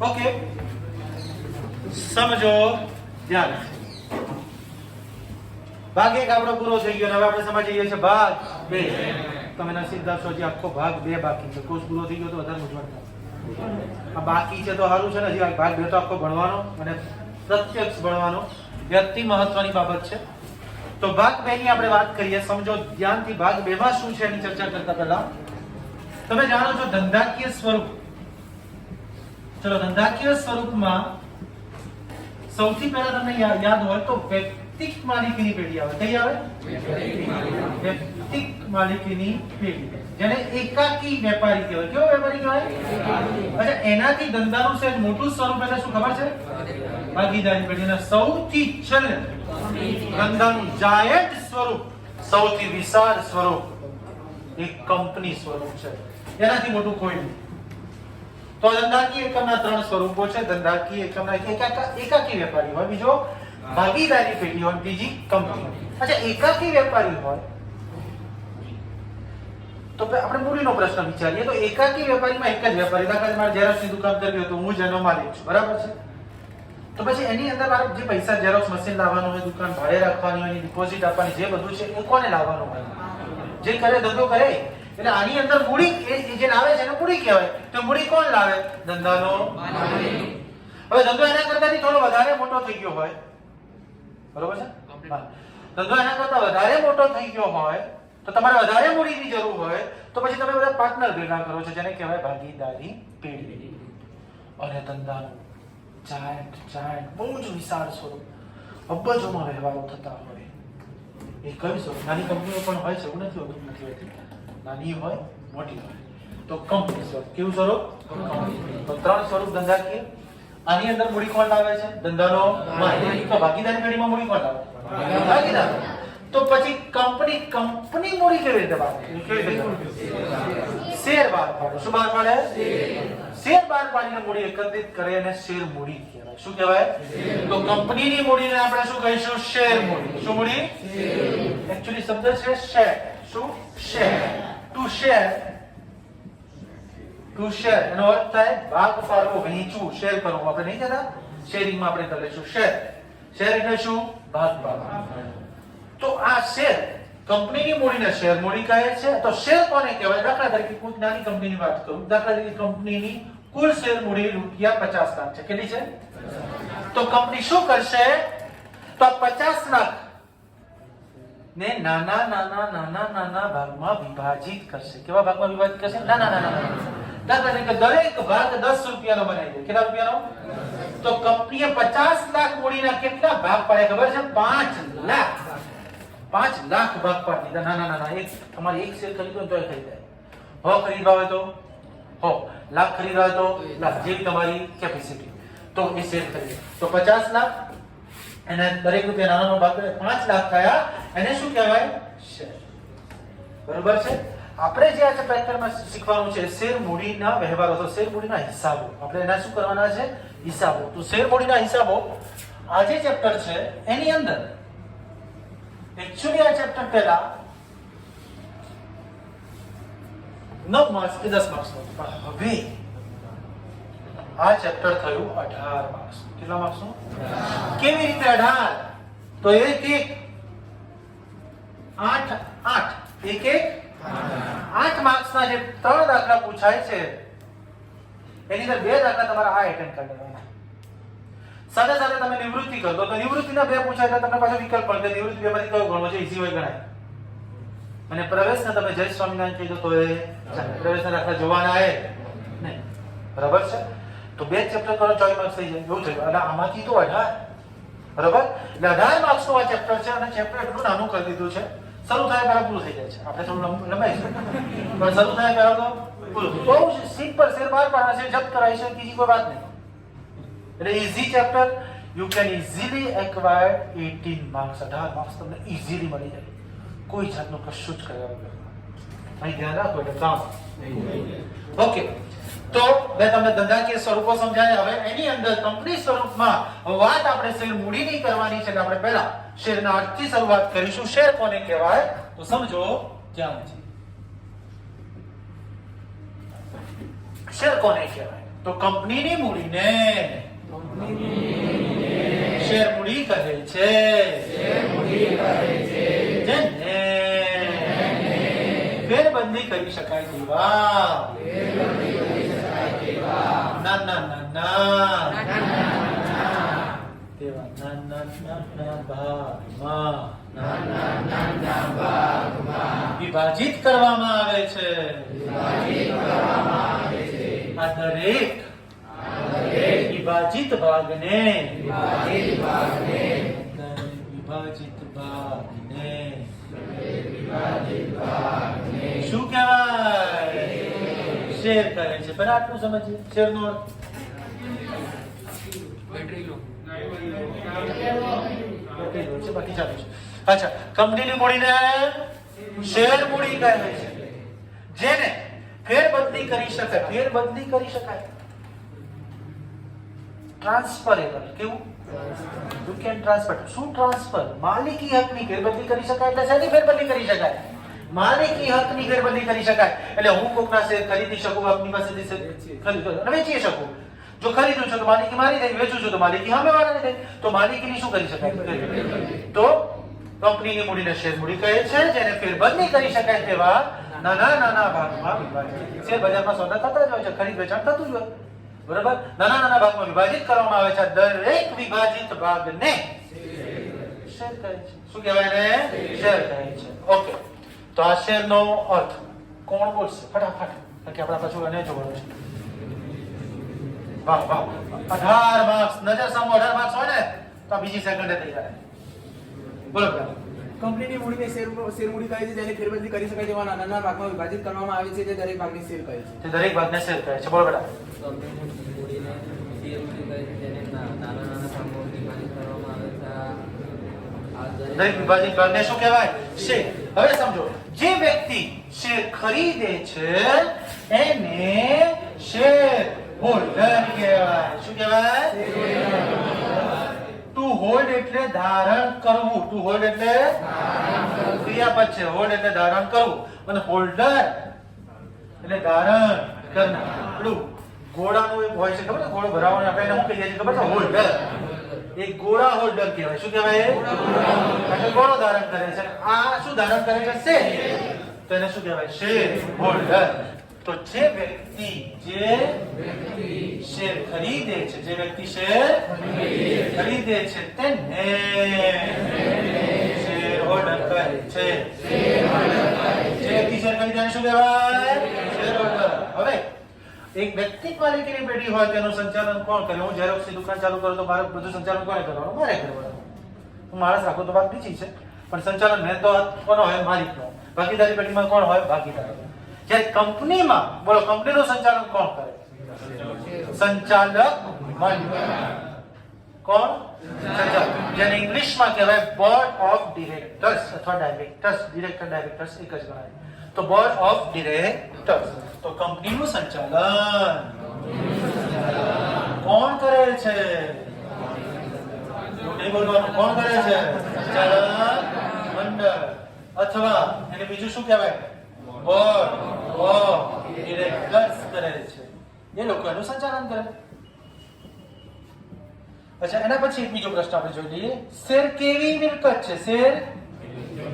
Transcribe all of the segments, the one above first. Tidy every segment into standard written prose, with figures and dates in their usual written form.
Okay, સમજો ધ્યાન. ભાગ 1 આપણો પૂરો થઈ ગયો. હવે આપણે સમજીએ છીએ ભાગ 2. તમે નસીબદાર છો, હજી આખો ભાગ 2 બાકી છે. કોર્સ પૂરો થઈ ગયો તો વધારે મૂંઝવણ થાય. આ બાકી છે તો સારું છે ને, હજી ભાગ 2 તો આખો ભણવાનો અને પ્રત્યક્ષ ભણવાનો એ અતિ મહત્વની બાબત છે. તો ભાગ 2 ની આપણે વાત કરીએ. સમજો ધ્યાનથી ભાગ 2 માં શું છે એની ચર્ચા કરતા પહેલા તમે જાણો છો ધંધાકીય સ્વરૂપ. ચલો, ધંધાકીય સ્વરૂપમાં સૌથી પહેલા તમને યાદ હોય તો વ્યક્તિક માલિકીની પેઢી આવે. કઈ આવે? વ્યક્તિક માલિકીની પેઢી, જેને એકાકી વેપારી કહેવાય. કેવો વેપારી કહેવાય? અચ્છા, એનાથી ધંધાનું સહેજ મોટું સ્વરૂપ એટલે શું ખબર છે? ભાગીદારી પેઢી. અને સૌથી છેલ્લે ધંધાનું જાયન્ટ સ્વરૂપ, સૌથી વિશાળ સ્વરૂપ એક કંપની સ્વરૂપ છે. એનાથી મોટું કોઈ નહીં. તો ધંધાકીય એકમના 3 સ્વરૂપો છે. ધંધાકીય એકમના એકાકી વેપારી હોય, બીજો ભાગીદારી પેઢી હોય, બીજી કંપની. અચ્છા, એકાકી વેપારી હોય તો આપણે મૂડીનો પ્રશ્ન વિચારીએ. તો એકાકી વેપારીમાં એક જ વેપારી, દાખલા મારે ઝેરોક્સની દુકાન કરવી હોય તો હું જેનો માલિક છું, બરાબર છે? તો પછી એની અંદર મારે જે પૈસા ઝેરોક્સ મશીન લાવવાનું હોય, દુકાન ભાડે રાખવાની હોય, ડિપોઝિટ આપવાની, જે બધું છે એ કોને લાવવાનું હોય? જે કરે ધંધો કરે. એટલે આની અંદર મૂડી જે લાવે છે એને મૂડી કહેવાય. તો મૂડી કોણ લાવે? ધંધાનો માલિક. હવે ધંધો એના કરતાથી થોડો વધારે મોટો થઈ ગયો હોય, બરોબર છે? ધંધો એના કરતા વધારે મોટો થઈ ગયો હોય તો તમારે વધારે મૂડીની જરૂર હોય તો પછી તમે બધા પાર્ટનર ભેગા કરો છો, જેને કહેવાય ભાગીદારી પેઢી. અને ધંધાનું જાયન્ટ બહુ જ વિશાળ સ્વરૂપ, અબજોમાં વ્યવહારો થતા હોય એ કઈ સ્વરૂપ. નાની કંપનીઓ પણ હોય છે, એવું નથી હોતું, નથી હોતી. નાની હોય, મોટી હોય. તો કંપની સ્વરૂપ. કેવું સ્વરૂપ? તો 3 સ્વરૂપ ધંધાકીય. આની અંદર મૂડી કોણ લાવે છે? ધંધાનો માલિક. તો ભાગીદારી પેઢીમાં મૂડી કોણ લાવે? ભાગીદાર. તો પછી કંપની મૂડી કેવી રીતે બહાર શેર બહાર પાડે. શું બહાર પાડે? શેર બહાર પાડીને મૂડી એકત્રિત કરે અને શેર મૂડી કહેવાય. શું કહેવાય? તો કંપનીની મૂડીને આપણે શું કહીશું? શેર મૂડી. શું મૂડી? એક્ચ્યુઅલી શબ્દ છે શેર. શું? શેર. ટુ શેર એનો અર્થ થાય ભાગ પાડવો, વહેંચવું, શેર કરવું. આપણે નહીં કહેતા શેરિંગમાં આપણે કરી લઈશું શેર. શેર એટલે શું? ભાગ પાડવો. તો આ શેર કંપનીની મૂડીને શેર મૂડી કહે છે. તો શેર કોને કહેવાય? દાખલા તરીકે કોઈ નાની કંપનીની વાત કરું. દાખલા તરીકે કંપનીની કુલ શેર મૂડી રૂપિયા 50 લાખ છે. કેટલી છે? તો કંપની શું કરશે? તો 50 લાખ ને નાના ભાગમાં વિભાજિત કરશે. કેવા ભાગમાં વિભાજિત કરશે? નાના. દાખલા તરીકે દરેક ભાગ 10 રૂપિયાનો બનાવી દે. કેટલા રૂપિયાનો? તો કંપનીએ 50 લાખ મૂડીના કેટલા ભાગ પાડ્યા ખબર છે? 5 લાખ. 5 લાખ ભાગ પાડી દીધા. નાના. એક તમારે એક શેર ખરીદો તો થઈ જાય. હો ખરીદવા હોય તો હો, લાખ ખરીદવા હોય તો લાખ, જે તમારી કેપેસિટી. તો એ શેર ખરીદો તો 50 લાખ. અને દરેક રૂપિયા નાનાનો ભાગ 5 લાખ થયા. એને શું કહેવાય? શેર. બરોબર છે? આપણે જે આ ચેપ્ટરમાં શીખવાનું છે શેર મૂડીના વ્યવહારો, તો શેર મૂડીના હિસાબો. આપણે એના શું કરવાના છે? હિસાબો. તો શેર મૂડીના હિસાબો આ જે ચેપ્ટર છે એની અંદર એકચ્યુઅલી આ ચેપ્ટર પહેલા 9 માર્ક્સ કે 10 માર્ક્સ હતું, પણ હવે આ ચેપ્ટર થયું 18 માર્ક્સ. કેટલા માર્ક્સનું? કેવી રીતે 18? તો એક 8 માર્ક્સના જે 3 દાખલા પૂછાય છે એની અંદર 2 દાખલા તમારે આ એટેન્ડ કરી લેવાના. સાથે સાથે તમે નિવૃત્તિ કરો તો નિવૃત્તિના 2 પૂછાય તો તમને પાછો વિકલ્પ મળે. નિવૃત્તિ 2 માંથી કયો ગણવો છે? ઈઝી હોય ગણાય. અને પ્રવેશના તમે જય સ્વામિનારાયણ કહી દો તો એ પ્રવેશના દાખલા જોવાના એ નહીં. બરાબર છે? તો 2 ચેપ્ટર કરો 24 માર્ક્સ થઈ જાય. એવું થયું. અને આમાંથી તો 18. બરાબર? એટલે 18 માર્ક્સનું આ ચેપ્ટર છે. અને ચેપ્ટર એટલું નાનું કરી દીધું છે, શરૂ થાય પહેલા પૂરું થઈ જાય છે. આપણે થોડું લંબાઈશું પણ શરૂ થાય પહેલા તો પૂરું. બહુ સિમ્પલ. શેર બહાર પાડવા છે, જપ્ત કરાવી છે, બીજી કોઈ વાત નહીં. એટલે easy chapter. You can easily acquire 18 marks. 18 marks તમને ઇઝીલી મળી જાય, કોઈ જાતનું કશું જ કર્યા વગર. અહીં ધ્યાન રાખો એટલે કામ. ઓકે, તો મેં તમને ધંધાકીય સ્વરૂપો સમજાવ્યા. હવે એની અંદર કંપની સ્વરૂપમાં વાત આપણે શેર મૂડીની કરવાની છે. આપણે પહેલા શેરના અર્થથી શરૂઆત કરીશું. શેર કોને કહેવાય? તો સમજો ધ્યાનથી. શેર કોને કહેવાય? તો કંપનીની મૂડીને શેર મૂડી કહે છે. જેને ફેરબદલી કરી શકાય તેવા નાના ભાગમાં વિભાજિત કરવામાં આવે છે. આ દરેક વિભાજિત ભાગને શું કહેવાય? શેર કરે છે. પણ આટલું સમજીએ શેરનો અર્થ. અચ્છા, કંપનીની મૂડીને શેર મૂડી કહે છે, જેને ફેરબદલી કરી શકાય. ફેરબદલી કરી શકાય. ટ્રાન્સફરેબલ. કેવું? You can transfer. શું ટ્રાન્સફર? માલિકી હકની ફેરબદલી કરી શકાય. એટલે શેની ફેરબદલી કરી શકાય? માલિકી હકની ફેરબદલી કરી શકાય. એટલે હું કોકના શેર ખરીદી શકું, આપની પાસેથી ખરીદો અને વેચી શકું. જો ખરીદું છું તો માલિકી મારી થઈ, વેચું છું તો માલિકી સામે વાળાની થઈ. તો માલિકીની શું કરી શકાય? તો કંપનીની મૂડીને શેર મૂડી કહે છે, જેને ફેરબદલી કરી શકાય તેવા નાના ભાગમાં વિભાજિત. શેર બજારમાં સોદા થતા જ હોય છે, ખરીદ વેચાણ થતું જ હોય, બરાબર. નાના ભાગમાં વિભાજિત કરવામાં આવે છે. દરેક વિભાજિત ભાગને શેર કહે છે. શું કહેવાય ને? શેર કહે છે. ઓકે, તો આ શેરનો અર્થ કોણ બોલશે ફટાફટ? કે આપણા પાછું એને જોવાનું છે. વાહ 18 માર્ક્સ. નજર સામો 18 માર્ક્સ હોય ને તો બીજી સેકન્ડે થઈ જાય. બોલો. કંપનીની મૂડીને શેર મૂડી કહે છે, જેને ફેરબદલી કરી શકાય તેવા નાના ભાગમાં વિભાજિત કરવામાં આવે છે. તે દરેક ભાગને શેર કહે છે. તે દરેક ભાગને શેર કહે છે. બોલો બેટા. કંપનીની મૂડીને શેર મૂડી કહે છે, જેને નાના ભાગમાં વિભાજિત કરવામાં આવે છે. આ દરેક વિભાજિત ભાગને શું કહેવાય? શેર. હવે સમજો, જે વ્યક્તિ શેર ખરીદે છે એને શેર હોલ્ડર કહેવાય. શું કહેવાય? ટુ હોલ્ડ એટલે ધારણ કરવું. ટુ હોલ્ડ એટલે ક્રિયાપદ છે. હોલ્ડ એટલે ધારણ કરવું અને હોલ્ડર એટલે ધારણ કરનાર. પેલું ઘોડાનું એક હોય છે, ખબર છે? ઘોડો ભરાવાનો આપણે એને શું કહીએ છીએ ખબર છે? હોલ્ડર. એક ઘોડા હોલ્ડર કહેવાય. શું કહેવાય? એટલે ઘોડો ધારણ કરે છે. આ શું ધારણ કરે છે? શેર. તો એને શું કહેવાય? Share holder. તો જે વ્યક્તિ શેર ખરીદે છે, જે વ્યક્તિ શેર ખરીદે છે તેને શેર હોલ્ડર કહે છે. જે વ્યક્તિ શેર ખરીદે શું કહેવાય? Share holder. હવે એક વ્યક્તિગત માલિકીની પેઢી હોય તેનું સંચાલન કોણ કરે? હું ઝેરોક્સની દુકાન ચાલુ કરું તો મારું બધું સંચાલન કોને કરવાનું? મારે કરવાનું. હું માણસ રાખું તો વાત બીજી છે, પણ સંચાલન મેં તો કોનો હોય? માલિકનો. ભાગીદારી પેઢીમાં કોણ હોય? ભાગીદાર. જ્યારે કંપનીમાં, બોલો, કંપનીનું સંચાલન કોણ કરે? સંચાલક મંડળ. કોણ? સંચાલક. જેને ઇંગ્લિશમાં કહેવાય બોર્ડ ઓફ ડિરેક્ટર્સ અથવા ડાયરેક્ટર્સ. ડાયરેક્ટર્સ એક જ ગણાય. તો બોર્ડ ઓફ ડિરેક્ટર્સ. તો કંપનીનું સંચાલન કોણ કરે છે? નહીં બોલવાનું. કોણ કરે છે? સંચાલક મંડળ. અથવા એને બીજું શું કહેવાય? બોર્ડ ઓફ ડિરેક્ટર્સ કરે છે. એ લોકો એનું સંચાલન કરે. અચ્છા, એના પછી એક બીજો પ્રશ્ન આપણે જોઈ લઈએ. શેર કેવી મિલકત છે? શેર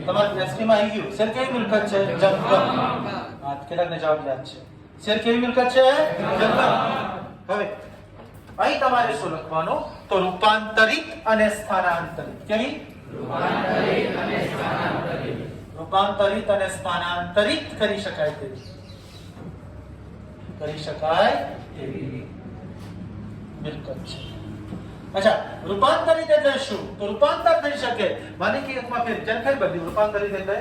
તમારા એસટીમાં આવી ગયું. શેર કેવી મિલકત છે? જંગમ. હા, કેટલાકને જવાબ યાદ છે. શેર કેવી મિલકત છે? જંગમ. હવે અહીં તમારે શું લખવાનું? તો રૂપાંતરિત અને સ્થાનાંતરિત. કેવી? રૂપાંતરિત અને સ્થાનાંતરિત કરી શકાય તેવી મિલકત છે. અચ્છા, રૂપાંતરિત એટલે શું? તો રૂપાંતર થઈ શકે. માલિકી હકમાં ફેર બદલી. રૂપાંતરિત એટલે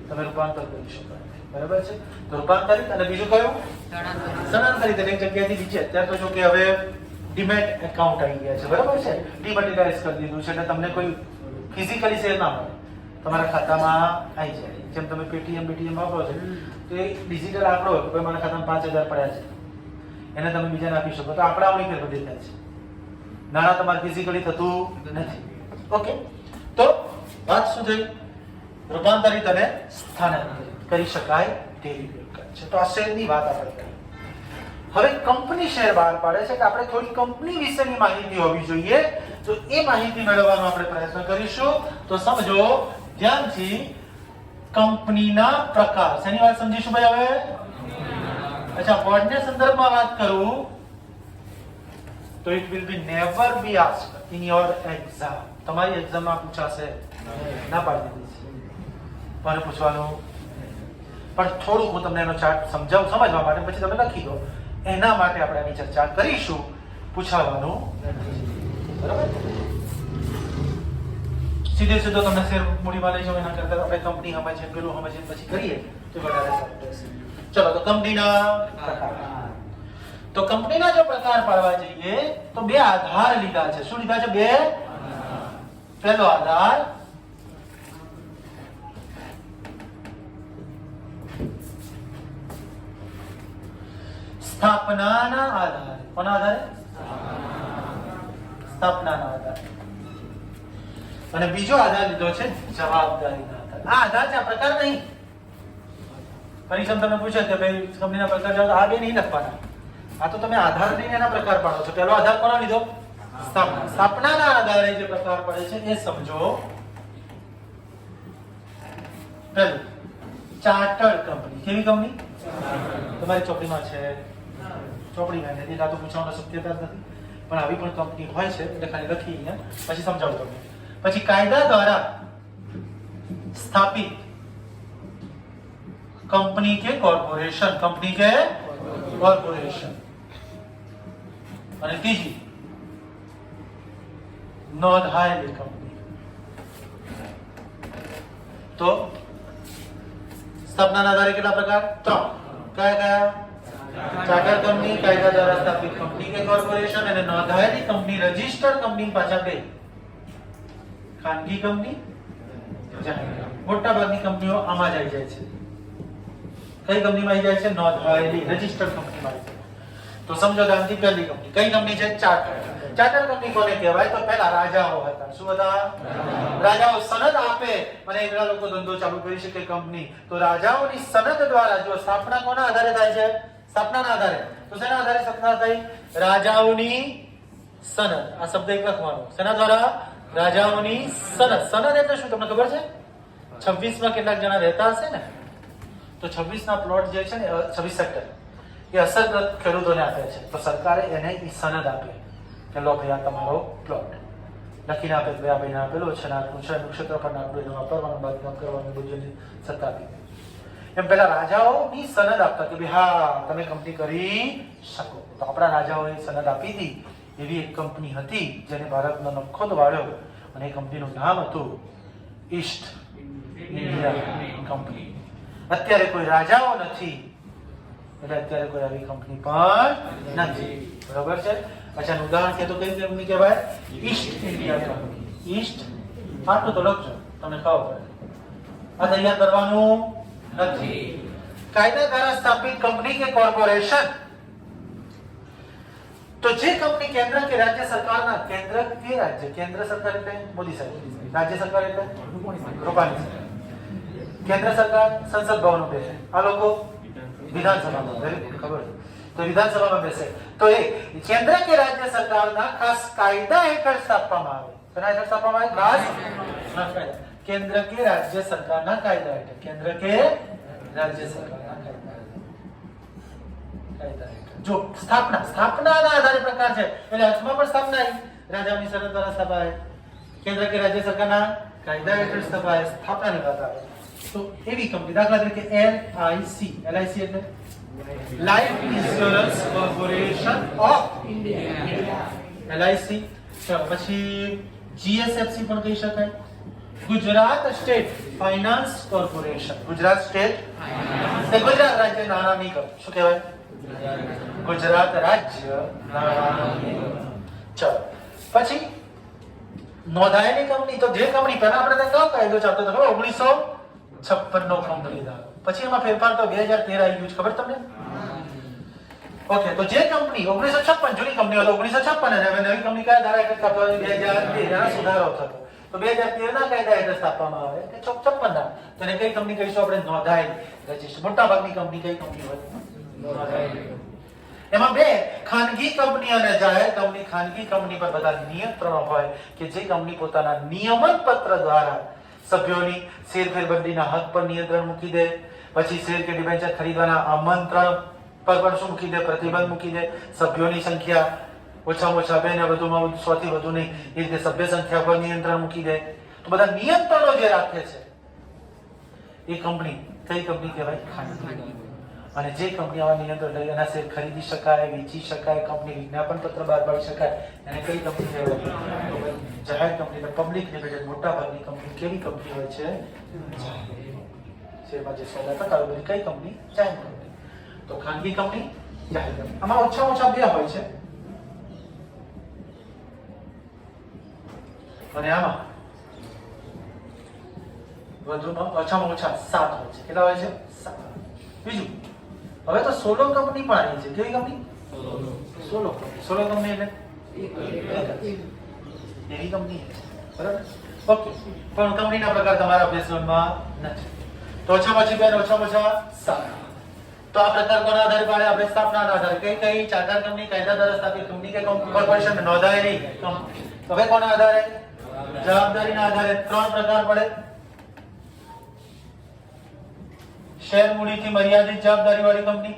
તમે રૂપાંતર કરી શકાય. બરાબર છે? તો રૂપાંતરિત અને બીજું કયું? સ્થાનાંતરિત. એક જગ્યાએથી બીજે. અત્યારે તો જો કે હવે ડીમેટ એકાઉન્ટ આવી ગયા છે. બરાબર છે? ડીમેટિલાઇઝ કરી દીધું છે એટલે તમને કોઈ ફિઝિકલી શેર ના મળે, તમારા ખાતામાં આવી જાય. જેમ તમે પેટીએમ વાપરો છો તો એ ડિજિટલ આંકડો હોય કે મારા ખાતામાં 5000 પડ્યા છે, એને તમે બીજાને આપી શકો. તો આંકડાઓની ફેરબદલી થાય છે. નાણાં તમારે ફિઝિકલી થતું નથી. ઓકે, તો વાત શું થઈ? રૂપાંતરિત અને સ્થાનાંતરિત કરી શકાય તેવી મિલકત છે. તો આ શેરની વાત આપણે કરી. હવે કંપની શેર બહાર પાડે છે કે આપણે થોડી કંપની વિશેની માહિતી હોવી જોઈએ, તો એ માહિતી મેળવવાનો આપણે પ્રયત્ન કરીશું. તો સમજો ધ્યાનથી, કંપનીના પ્રકાર. શેની વાત સમજીશું ભાઈ હવે? અચ્છા, બોર્ડના સંદર્ભમાં વાત કરું તો it will be never be asked in your exam. તમારી એક્ઝામમાં પૂછાશે ના પાડી દીધી છે પણ પૂછવાનું. પણ થોડું હું તમને એનો ચાર્ટ સમજાવું સમજવા માટે, પછી તમે લખી દો. એના માટે આપણે આની ચર્ચા કરીશું. પૂછાવાનું બરાબર. સીધે સીધો તમને શેર મૂડીમાં લઈ જાઓ એના કરતા આપણે કંપની સમજીએ, પેલું સમજીએ પછી કરીએ તો વધારે સારું રહેશે. ચલો, તો કંપનીના પ્રકાર. તો કંપનીના જો પ્રકાર પાડવા જઈએ તો બે આધાર લીધા છે. શું લીધા છે? બે. પહેલો આધાર સ્થાપનાના આધારે. કોના આધારે? સ્થાપનાના આધારે. અને બીજો આધાર લીધો છે જવાબદારીના આધારે. આ આધાર છે, આ પ્રકાર નહીં. પરીક્ષામાં તમને પૂછે કે ભાઈ કંપનીના પ્રકાર જાઓ, આ બે નહીં લખવાના. આ તો તમે આધાર લઈને એના પ્રકાર પાડો છો. પહેલો આધાર કોનો લીધો? સ્થાપના. સ્થાપનાના આધારે જે પ્રકાર પડે છે એ સમજો. પહેલું, ચાર્ટર્ડ કંપની. કેવી કંપની? તમારી ચોપડીમાં છે. ચોપડીમાં નથી, આ તો પૂછવાની શક્યતા જ નથી, પણ આવી પણ કંપની હોય છે એટલે ખાલી લખી અહીંયા, પછી સમજાવું તમને. પછી કાયદા દ્વારા સ્થાપિત કંપની કે કોર્પોરેશન. કંપની કે કોર્પોરેશન. અને ત્રીજી, નોંધાયેલી કંપની. તો સ્થાપનાના આધારે કેટલા પ્રકાર? 3. કયા કયા? ચાર્ટર્ડ કંપની, કાયદા દ્વારા સ્થાપિત કંપની કે કોર્પોરેશન, અને નોંધાયેલી કંપની, રજિસ્ટર્ડ કંપની. પાછા બે, ખાનગી કંપની, જાહેર કંપની. મોટા ભાગની કંપનીઓ આમાં જ આવી જાય છે. કઈ કંપનીમાં આવી જાય છે? નોંધાયેલી, રજિસ્ટર્ડ કંપનીમાં આવી જાય. તો સમજો ધ્યાનથી, પહેલી કંપની કઈ કંપની છે? ચાર્ટર્ડ. ચાર્ટર્ડ કંપની કોને કહેવાય? તો પહેલા રાજાઓ હતા. શું હતા? રાજાઓ સનદ આપે અને એના લોકો ધંધો ચાલુ કરી શકે કંપની. તો રાજાઓની સનદ દ્વારા, જો સ્થાપના કોના આધારે થાય છે? સ્થાપનાના આધારે. તો શેના આધારે સ્થાપના થઈ? રાજાઓની સનદ. આ શબ્દ એક લખવાનો. શેના દ્વારા? રાજાઓની સનદ. સનદ એટલે શું તમને ખબર છે? 26 માં કેટલાક જણા રહેતા હશે ને, તો 26 ના પ્લોટ જે છે ને, 26 સેક્ટર, એ અસરગ્રસ્ત ખેડૂતોને આપે છે. તો સરકારે એને ઈ સનદ આપે કે લો ભાઈ, આ તમારો પ્લોટ લખીને આપે. ભાઈ આ ભાઈને આપેલો છે, આટલું છે, ક્ષેત્રફળ આટલું, એનું વાપરવાનું, બાંધકામ કરવાનું, બધું સત્તા આપી. એમ પેલા રાજાઓની સનદ આપતા કે ભાઈ હા, તમે કંપની કરી શકો. તો આપણા રાજાઓએ સનદ આપી હતી. એવી એક કંપની હતી જેને ભારતનો નખો વાળ્યો, અને એ કંપનીનું નામ હતું ઈસ્ટ ઇન્ડિયા કંપની. અત્યારે કોઈ રાજાઓ નથી, એટલે અત્યારે કોઈ આવી કંપની પણ નથી. બરોબર છે? અચ્છા, ઉદાહરણ કે તો કઈ કંપની કહેવાય? East India company. ઈસ્ટ, આટલું તો લખજો, તમને ખબર પડે. આ તૈયાર કરવાનું નથી. કાયદા દ્વારા સ્થાપિત કંપની કે કોર્પોરેશન. તો જે કંપની કેન્દ્ર કે રાજ્ય સરકારના, કેન્દ્ર કે રાજ્ય, કેન્દ્ર સરકાર એટલે મોદી સાહેબ, રાજ્ય સરકાર એટલે રૂપાણી સાહેબ, કેન્દ્ર સરકાર સંસદ ભવનમાં બેસે, આ લોકો વિધાનસભામાં. વેરી ગુડ, ખબર છે. તો વિધાનસભામાં બેસે તો એ કેન્દ્ર કે રાજ્ય સરકારના ખાસ કાયદા હેઠળ સ્થાપવામાં આવે. કેના હેઠળ સ્થાપવામાં આવે? ખાસ કાયદા. કેન્દ્ર કે રાજ્ય સરકારના કાયદા હેઠળ. કેન્દ્ર કે રાજ્ય સરકારના કાયદા હેઠળ. જો સ્થાપના, સ્થાપનાના આધારે પ્રકાર છે. એટલે અર્થમાં પણ સ્થાપના રાજાની સનદ દ્વારા સ્થાપાય, કેન્દ્ર કે રાજ્ય સરકારના કાયદા હેઠળ સ્થાપાય. સ્થાપનાની વાત આવે તો એવી કંપની, દાખલા તરીકે LIC. LIC એટલે life insurance corporation of India. LIC. પછી GSFC પણ કહી શકાય. Gujarat state finance corporation. Gujarat state, Gujarat રાજ્ય નાણાં નિગમ. શું કહેવાય? ગુજરાત રાજ્ય નાણાં નિગમ. ચલો, પછી નોંધાયેલી કંપની. તો જે કંપની પહેલા આપણે કયો કાયદો ચાલતો હતો? 1956 નો કંપની ધારો. પછી એમાં ફેરફાર તો 2013 આવી ગયું, ખબર તમને? ઓકે, તો જે કંપની 1956 જૂની કંપની હતો 1956, અને હવે નવી કંપની કયા ધારા હેઠળ સ્થાપવામાં આવી? 2013 સુધારો થતો. તો 2013 ના કાયદા હેઠળ સ્થાપવામાં આવે કે 56 ના. તો એને કઈ કંપની કહીશું આપણે? નોંધાયેલી, રજિસ્ટર. મોટા ભાગની કંપની કઈ કંપની હોય? નોંધાયેલી. એમાં બે ખાનગી કંપની અને જાહેર કંપની. ખાનગી કંપની પર બધા નિયંત્રણો હોય કે જે કંપની પોતાના નિયમન પત્ર દ્વારા સભ્યોની શેર ફેરબદલીના હક પર નિયંત્રણ મૂકી દે, પછી શેર કે ડિબેન્ચર ખરીદવાના આમંત્રણ પર પણ શું મૂકી દે, પ્રતિબંધ મૂકી દે, સભ્યોની સંખ્યા ઓછામાં ઓછા 2 ને વધુમાં વધુ 100 થી વધુ નહીં, એ રીતે સભ્ય સંખ્યા પર નિયંત્રણ મૂકી દે. તો બધા નિયંત્રણો જે રાખે છે એ કંપની કઈ કંપની કહેવાય? ખાનગી કંપની. અને જે કંપની આવા નિયંત્રણ લઈ એના શેર ખરીદી શકાય, વેચી શકાય, કંપની વિજ્ઞાપન પત્ર બહાર પાડી શકાય, એને કઈ કંપની કહેવાય? જાહેર કંપની. પબ્લિક લિમિટેડ મોટા ભાગની કંપની કેવી કંપની હોય છે? શેરમાં જે સોદા થતા હોય બધી કઈ કંપની? જાહેર કંપની. તો ખાનગી કંપની, જાહેર કંપની. આમાં ઓછામાં ઓછા બે હોય છે અને આમાં વધુમાં ઓછામાં ઓછા 7 હોય છે. કેટલા હોય છે? 7. બીજું, હવે તો સોલો કંપની પણ આવી છે. કેવી company? Solo company. Solo company એટલે એવી કંપની છે, બરાબર? ઓકે. પણ કંપનીના પ્રકાર તમારા અભ્યાસક્રમમાં નથી. તો ઓછામાં ઓછી 2 અને ઓછામાં ઓછા 7. તો આ પ્રકાર કોના આધારે પાડે? આપણે સ્થાપનાના આધારે. કઈ કઈ? ચાર્ટર્ડ કંપની, કાયદા દ્વારા સ્થાપિત કંપની કે કોર્પોરેશન નોંધાયેલી કંપની. તો હવે કોના આધારે? જવાબદારીના આધારે 3 પ્રકાર પડે. શેર મૂડીથી મર્યાદિત જવાબદારી વાળી કંપની,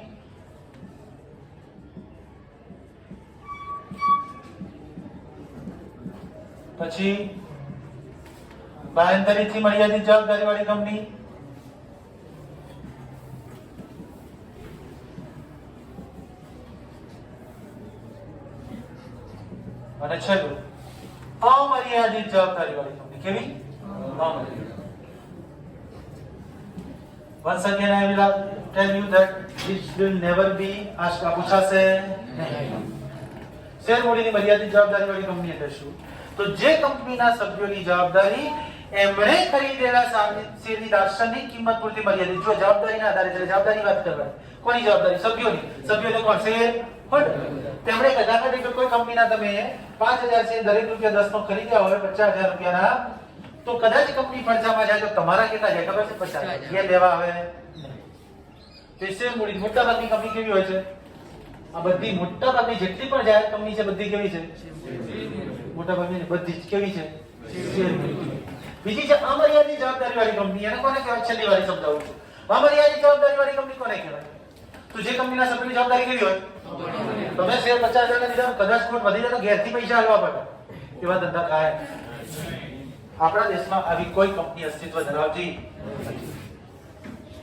પછી બાંહેધરીથી મર્યાદિત જવાબદારી વાળી કંપની, અને છેલ્લું અમર્યાદિત જવાબદારી વાળી કંપની. કેવી? અમર્યાદિત. Once again, I will tell you that this will never be asked. પૂછાશે નહીં. શેર મૂડીની મર્યાદિત જવાબદારી વાળી કંપની એટલે શું? તો જે કંપનીના સભ્યોની જવાબદારી એમણે ખરીદેલા શેરની દાર્શનિક કિંમત પૂરતી મર્યાદિત. જો જવાબદારીના આધારે છે, જવાબદારી વાત કરવાની. કોની જવાબદારી? સભ્યોની. સભ્યો કોણ? Share holder. તેમણે કદાચ કોઈ કંપનીના તમે 5000 શેર દરેક રૂપિયા 10 નો ખરીદ્યા હોય 50000 રૂપિયાના, તો કદાચ કંપની ફરજામાં જાય તો તમારા કેટલા જાય ખબર છે? 50. એ લેવા આવે તો શેર મૂડી. મોટા ભાગની કંપની કેવી હોય છે? આ બધી મોટા ભાગની જેટલી પણ જાહેર કંપની છે બધી કેવી છે? મોટા ભાગની બધી જ કેવી છે? શેર મૂડી. બીજી છે અમર્યાદિત જવાબદારી વાળી કંપની. એને કોને કહેવાય? છેલ્લી વાળી સમજાવું છું. અમર્યાદિત જવાબદારી વાળી કંપની કોને કહેવાય? તો જે કંપનીના સભ્યોની જવાબદારી કેવી હોય? તમે શેર 50000 ના લીધા, કદાચ ખોટ વધી જાય તો ઘેરથી પૈસા આલવા પડે. એવા ધંધા કાય આપણા દેશમાં આવી કોઈ કંપની અસ્તિત્વ ધરાવતી નથી.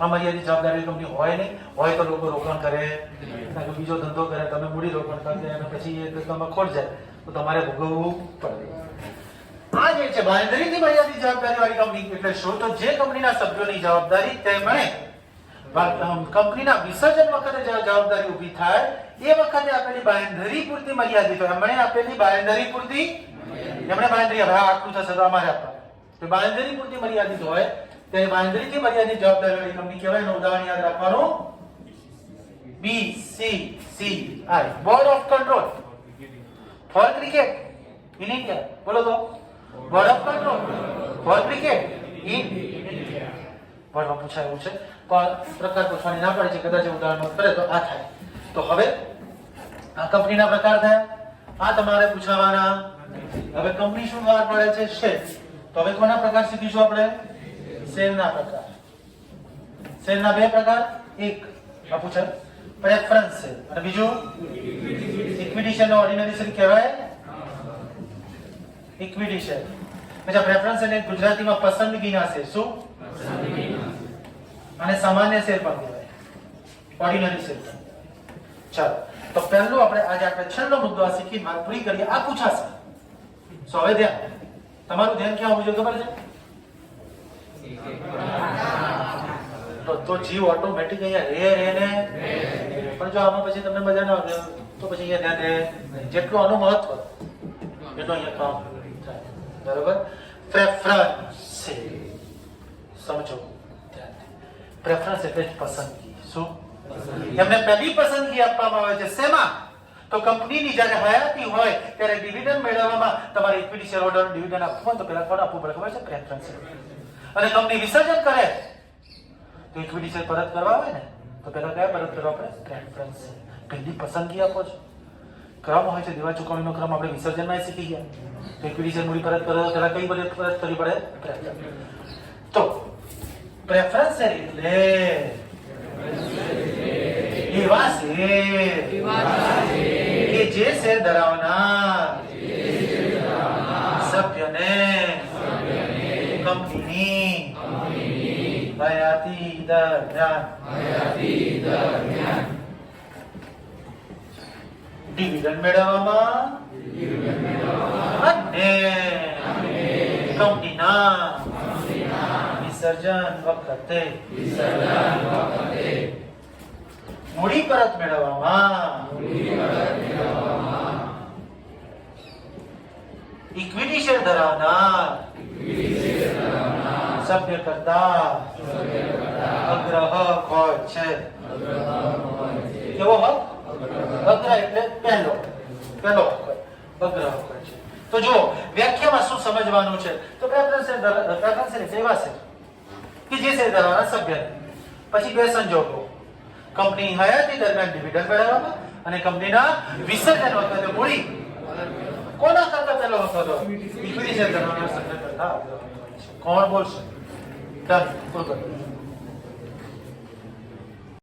અમર્યાદિત જવાબદારી કંપની હોય નહીં. હોય તો લોકો રોકાણ કરે, બીજો ધંધો કરે, તમે મૂડી રોકાણ કરે અને પછી એ ધંધામાં ખોટ જાય તો તમારે ભોગવવું પડે. આ જે છે બાંહેધરીથી મર્યાદિત જવાબદારી વાળી કંપની એટલે શું? તો જે કંપનીના સભ્યોની જવાબદારી તેમણે કંપનીના વિસર્જન વખતે જવાબદારી ઊભી થાય એ વખતે આપેલી બાંહેધરી પૂરતી મર્યાદિત હોય. એમણે આપેલી બાંહેધરી પૂરતી, એમણે બાંહેધરી હવે આટલું થશે તો અમારે આપવાનું. તો બાંહેધરી પૂરતી મર્યાદિત હોય ત્યારે બાંહેધરીથી મર્યાદિત જવાબદારી વાળી કંપની કહેવાય. એનું ઉદાહરણ યાદ રાખવાનું. BCCI, board of control for cricket in India. બોલો તો. Board of control for cricket in India. બોર્ડમાં પૂછાયું છે પણ પ્રકાર પૂછવાની ના પડે છે. કદાચ ઉદાહરણ કરે તો આ થાય. તો હવે આ કંપનીના પ્રકાર થયા. આ તમારે પૂછાવાના. હવે કંપની શું બહાર પાડે છે? શેર. તો હવે કોના પ્રકાર શીખીશું આપણે? શેરના પ્રકાર. શેરના 2 પ્રકાર. એક આ પૂછાય પ્રેફરન્સ શેર અને બીજું ઇક્વિટી શેર. ઓર્ડિનરી શેર કહેવાય ઇક્વિટી શેર. પછી પ્રેફરન્સ એટલે ગુજરાતીમાં પસંદગીના શેર. શું? અને સામાન્ય શેર પણ કહેવાય, ઓર્ડિનરી શેર. ચાલો તો પહેલું આપણે છેલ્લો મુદ્દો આ શીખી વાત પૂરી કરીએ. આ પૂછાશે. સો હવે ધ્યાન, તમારું ધ્યાન ક્યાં હોવું જોઈએ ખબર છે? તો જીવ ઓટોમેટિક અહીંયા રે ને. પણ જો આમાં પછી તમને મજા ના આવે તો પછી અહીંયા ધ્યાન રહે. જેટલું આનું મહત્વ એટલું અહીંયા કામ થાય. બરોબર? પ્રેફરન્સ સમજો. પ્રેફરન્સ એટલે પસંદગી. શું? એમને પહેલી પસંદગી આપવામાં આવે છે. શેમાં? તો કંપનીની જ્યારે હયાતી હોય ત્યારે ડિવિડન્ડ મેળવવામાં તમારે ઇક્વિટી શેર હોલ્ડર ડિવિડન્ડ આપવું હોય તો પહેલા કોણ આપવું પડે ખબર છે? પ્રેફરન્સ. અને કંપની વિસર્જન કરે તો ઇક્વિટી શેર પરત કરવા હોય ને તો પહેલા કયા પરત કરવા પડે? પ્રેફરન્સ. પહેલી પસંદગી આપો છો. ક્રમ હોય છે દેવા ચૂકવણીનો ક્રમ આપણે વિસર્જનમાં શીખી ગયા. તો ઇક્વિટી શેર મૂડી પરત કરો ત્યારે કઈ બધી પરત કરવી પડે? તો પ્રેફરન્સ શેર એટલે એવા શેર કે જે શેર ધરાવનાર સભ્યને કંપનીની હયાતી દરમિયાન ડિવિડન્ડ મેળવવામાં અને કંપનીના વિસર્જન વખતે મૂડી પરત મેળવવામાં ઇક્વિટી શેર ધરાવનાર સભ્ય કરતા અગ્રહ હોય છે. કેવો હક? અગ્રહ એટલે પહેલો હક હોય. અગ્રહ હોય છે. તો જો વ્યાખ્યામાં શું સમજવાનું છે? તો પ્રેફરન્સ શેર એવા છે કે જે શેર ધરાવનાર સભ્ય, પછી બે સંજોગો, કંપની હયાતી દરમિયાન ડિવિડન્ડ મેળવવામાં અને કંપનીના વિસર્જન વખતે મૂડી કોના કરતા પહેલો હતો? ઇક્વિટી શેર ધરાવનાર સભ્ય કરતા અગ્રહ હોય છે. કોણ બોલશે? ડન. પૂરું.